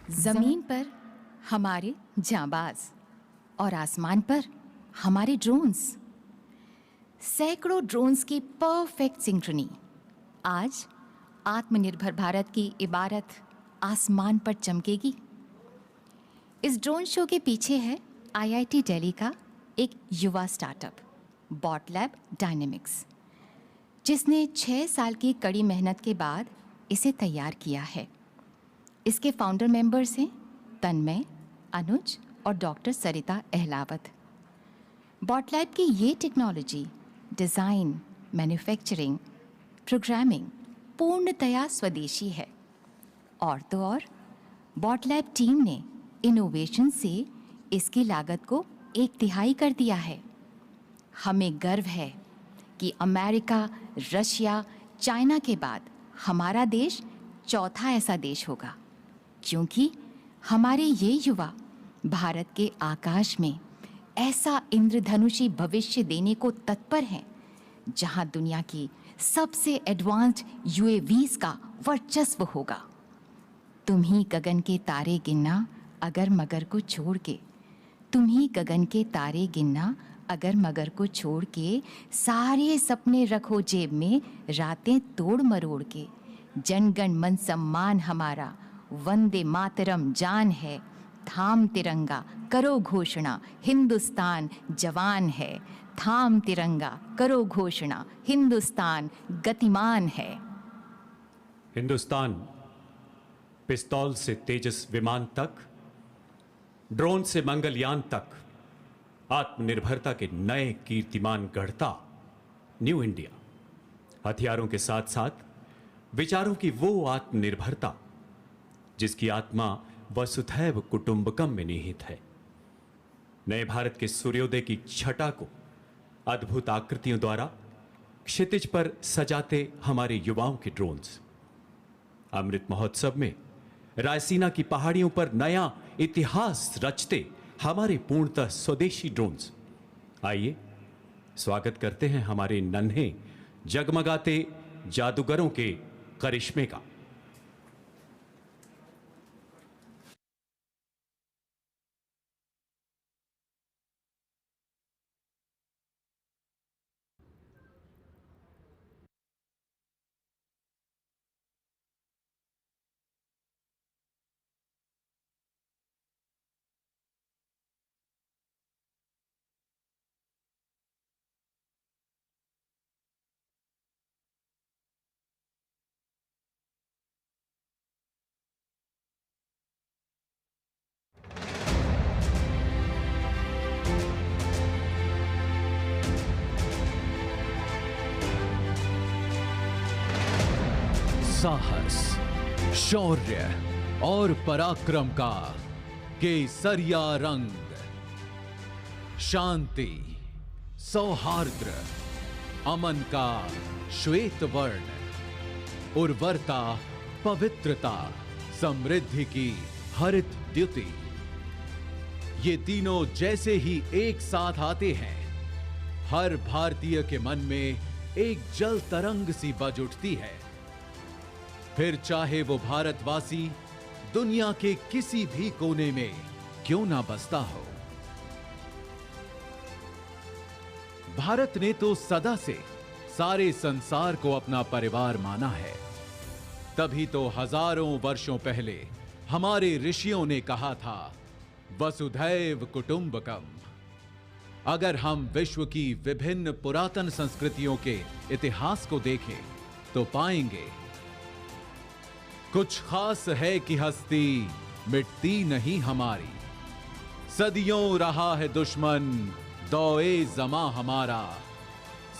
जमीन पर हमारे जांबाज और आसमान पर हमारे ड्रोन्स, सैकड़ों ड्रोन्स की परफेक्ट सिंक्रोनी। आज आत्मनिर्भर भारत की इबारत आसमान पर चमकेगी। इस ड्रोन शो के पीछे है आईआईटी दिल्ली का एक युवा स्टार्टअप बॉट लैब डायनेमिक्स, जिसने 6 साल की कड़ी मेहनत के बाद इसे तैयार किया है। इसके फाउंडर मेंबर्स हैं तन्मय, अनुज और डॉक्टर सरिता अहलावत। बॉट लैब की ये टेक्नोलॉजी डिज़ाइन, मैन्युफैक्चरिंग, प्रोग्रामिंग पूर्णतया स्वदेशी है। और तो और बॉट लैब टीम ने इनोवेशन से इसकी लागत को 1/3 कर दिया है। हमें गर्व है कि अमेरिका, रशिया, चाइना के बाद हमारा देश चौथा ऐसा देश होगा, क्योंकि हमारे ये युवा भारत के आकाश में ऐसा इंद्रधनुषी भविष्य देने को तत्पर हैं, जहां दुनिया की सबसे एडवांस्ड यूएवीज का वर्चस्व होगा। तुम ही गगन के तारे गिनना अगर मगर को छोड़ के, तुम ही गगन के तारे गिनना अगर मगर को छोड़ के, सारे सपने रखो जेब में रातें तोड़ मरोड़ के। जनगण मन सम्मान हमारा, वंदे मातरम जान है, थाम तिरंगा करो घोषणा, हिंदुस्तान जवान है। थाम तिरंगा करो घोषणा, हिंदुस्तान गतिमान है। हिंदुस्तान पिस्तौल से तेजस विमान तक, ड्रोन से मंगलयान तक आत्मनिर्भरता के नए कीर्तिमान गढ़ता न्यू इंडिया। हथियारों के साथ साथ विचारों की वो आत्मनिर्भरता जिसकी आत्मा वसुधैव कुटुंबकम में निहित है। नए भारत के सूर्योदय की छटा को अद्भुत आकृतियों द्वारा क्षितिज पर सजाते हमारे युवाओं के ड्रोन्स। अमृत महोत्सव में रायसीना की पहाड़ियों पर नया इतिहास रचते हमारे पूर्णतः स्वदेशी ड्रोन्स। आइए स्वागत करते हैं हमारे नन्हे जगमगाते जादूगरों के करिश्मे का। साहस, शौर्य और पराक्रम का केसरिया रंग, शांति, सौहार्द, अमन का श्वेत वर्ण, उर्वरता, पवित्रता, समृद्धि की हरित द्युति, ये तीनों जैसे ही एक साथ आते हैं, हर भारतीय के मन में एक जल तरंग सी बज उठती है। फिर चाहे वो भारतवासी दुनिया के किसी भी कोने में क्यों ना बसता हो। भारत ने तो सदा से सारे संसार को अपना परिवार माना है। तभी तो हजारों वर्षों पहले हमारे ऋषियों ने कहा था, वसुधैव कुटुंबकम। अगर हम विश्व की विभिन्न पुरातन संस्कृतियों के इतिहास को देखें तो पाएंगे कुछ खास है कि हस्ती मिटती नहीं हमारी। सदियों रहा है दुश्मन दौए जमा हमारा,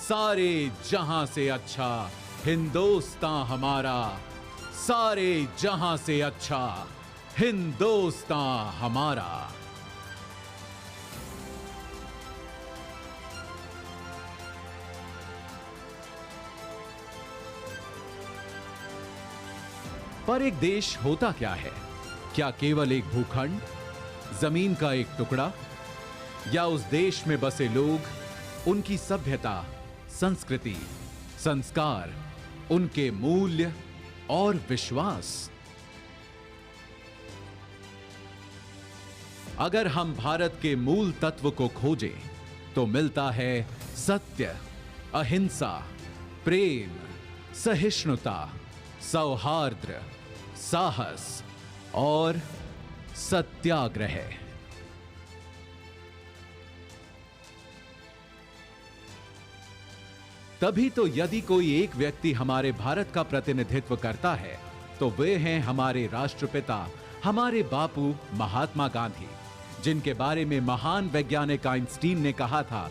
सारे जहां से अच्छा हिंदुस्तान हमारा, सारे जहां से अच्छा हिंदुस्तान हमारा। पर एक देश होता क्या है? क्या केवल एक भूखंड, जमीन का एक टुकड़ा, या उस देश में बसे लोग, उनकी सभ्यता, संस्कृति, संस्कार, उनके मूल्य और विश्वास? अगर हम भारत के मूल तत्व को खोजें तो मिलता है सत्य, अहिंसा, प्रेम, सहिष्णुता, सौहार्द्र, साहस और सत्याग्रह। तभी तो यदि कोई एक व्यक्ति हमारे भारत का प्रतिनिधित्व करता है तो वे हैं हमारे राष्ट्रपिता, हमारे बापू महात्मा गांधी, जिनके बारे में महान वैज्ञानिक आइंस्टीन ने कहा था,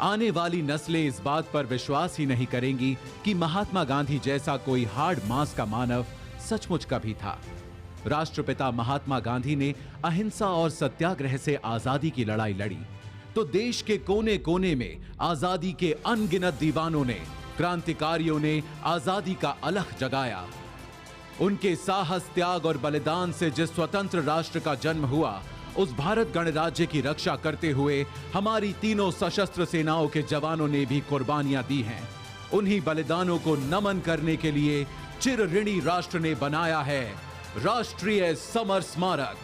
आने वाली नस्लें इस बात पर विश्वास ही नहीं करेंगी कि महात्मा गांधी जैसा कोई हार्ड मांस का मानव सचमुच कभी था। राष्ट्रपिता महात्मा गांधी ने अहिंसा और सत्याग्रह से आजादी की लड़ाई लड़ी तो देश के कोने कोने में आजादी के अनगिनत दीवानों ने, क्रांतिकारियों ने आजादी का अलख जगाया। उनके साहस, त्याग और बलिदान से जिस स्वतंत्र राष्ट्र का जन्म हुआ, उस भारत गणराज्य की रक्षा करते हुए हमारी तीनों सशस्त्र सेनाओं के जवानों ने भी कुर्बानियां दी हैं। उन्हीं बलिदानों को नमन करने के लिए चिर ऋणी राष्ट्र ने बनाया है राष्ट्रीय समर स्मारक,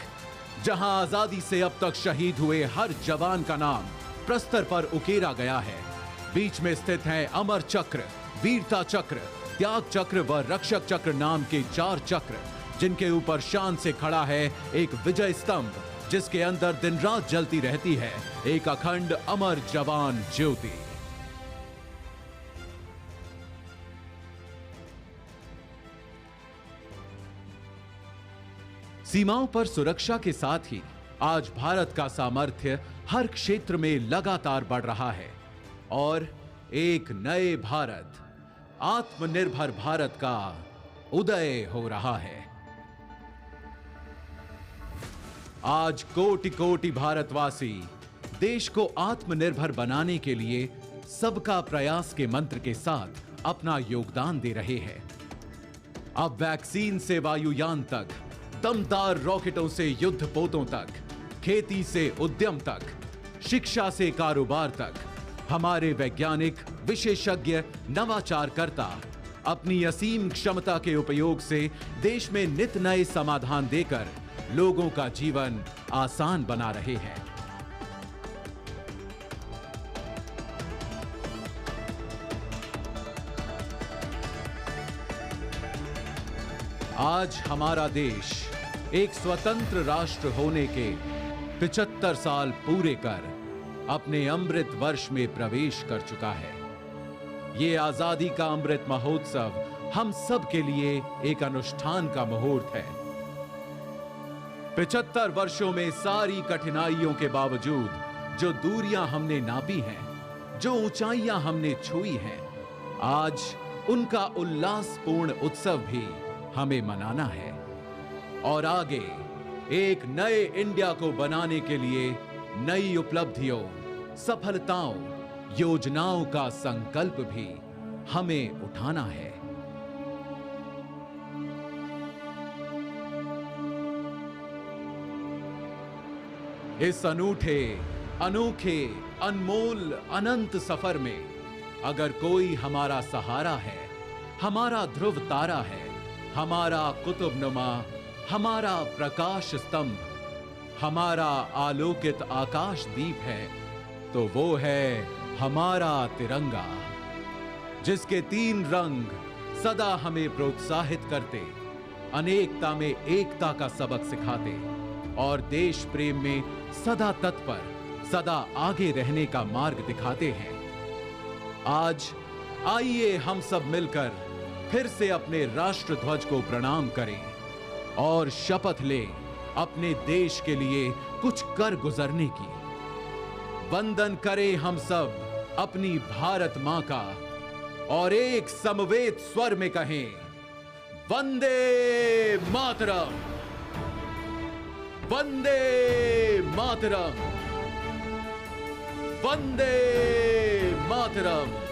जहां आजादी से अब तक शहीद हुए हर जवान का नाम प्रस्तर पर उकेरा गया है। बीच में स्थित है अमर चक्र, वीरता चक्र, त्याग चक्र व रक्षक चक्र नाम के 4 चक्र, जिनके ऊपर शान से खड़ा है एक विजय स्तंभ, जिसके अंदर दिन रात जलती रहती है एक अखंड अमर जवान ज्योति। सीमाओं पर सुरक्षा के साथ ही आज भारत का सामर्थ्य हर क्षेत्र में लगातार बढ़ रहा है और एक नए भारत, आत्मनिर्भर भारत का उदय हो रहा है। आज कोटि कोटि भारतवासी देश को आत्मनिर्भर बनाने के लिए सबका प्रयास के मंत्र के साथ अपना योगदान दे रहे हैं। अब वैक्सीन से वायुयान तक, दमदार रॉकेटों से युद्धपोतों तक, खेती से उद्यम तक, शिक्षा से कारोबार तक, हमारे वैज्ञानिक, विशेषज्ञ, नवाचारकर्ता अपनी असीम क्षमता के उपयोग से देश में नित नए समाधान देकर लोगों का जीवन आसान बना रहे हैं। आज हमारा देश एक स्वतंत्र राष्ट्र होने के 75 साल पूरे कर अपने अमृत वर्ष में प्रवेश कर चुका है। ये आजादी का अमृत महोत्सव हम सब के लिए एक अनुष्ठान का मुहूर्त है। 75 वर्षों में सारी कठिनाइयों के बावजूद जो दूरियां हमने नापी हैं, जो ऊंचाइयां हमने छुई हैं, आज उनका उल्लासपूर्ण उत्सव भी हमें मनाना है और आगे एक नए इंडिया को बनाने के लिए नई उपलब्धियों, सफलताओं, योजनाओं का संकल्प भी हमें उठाना है। इस अनूठे, अनोखे, अनमोल, अनंत सफर में अगर कोई हमारा सहारा है, हमारा ध्रुव तारा है, हमारा कुतुबनुमा, हमारा प्रकाश स्तंभ, हमारा आलोकित आकाश दीप है, तो वो है हमारा तिरंगा, जिसके 3 रंग सदा हमें प्रोत्साहित करते, अनेकता में एकता का सबक सिखाते और देश प्रेम में सदा तत्पर, सदा आगे रहने का मार्ग दिखाते हैं। आज आइए हम सब मिलकर फिर से अपने राष्ट्र ध्वज को प्रणाम करें और शपथ लें अपने देश के लिए कुछ कर गुजरने की। वंदन करें हम सब अपनी भारत मां का और एक समवेत स्वर में कहें, वंदे मातरम, वंदे मातरम, वंदे मातरम।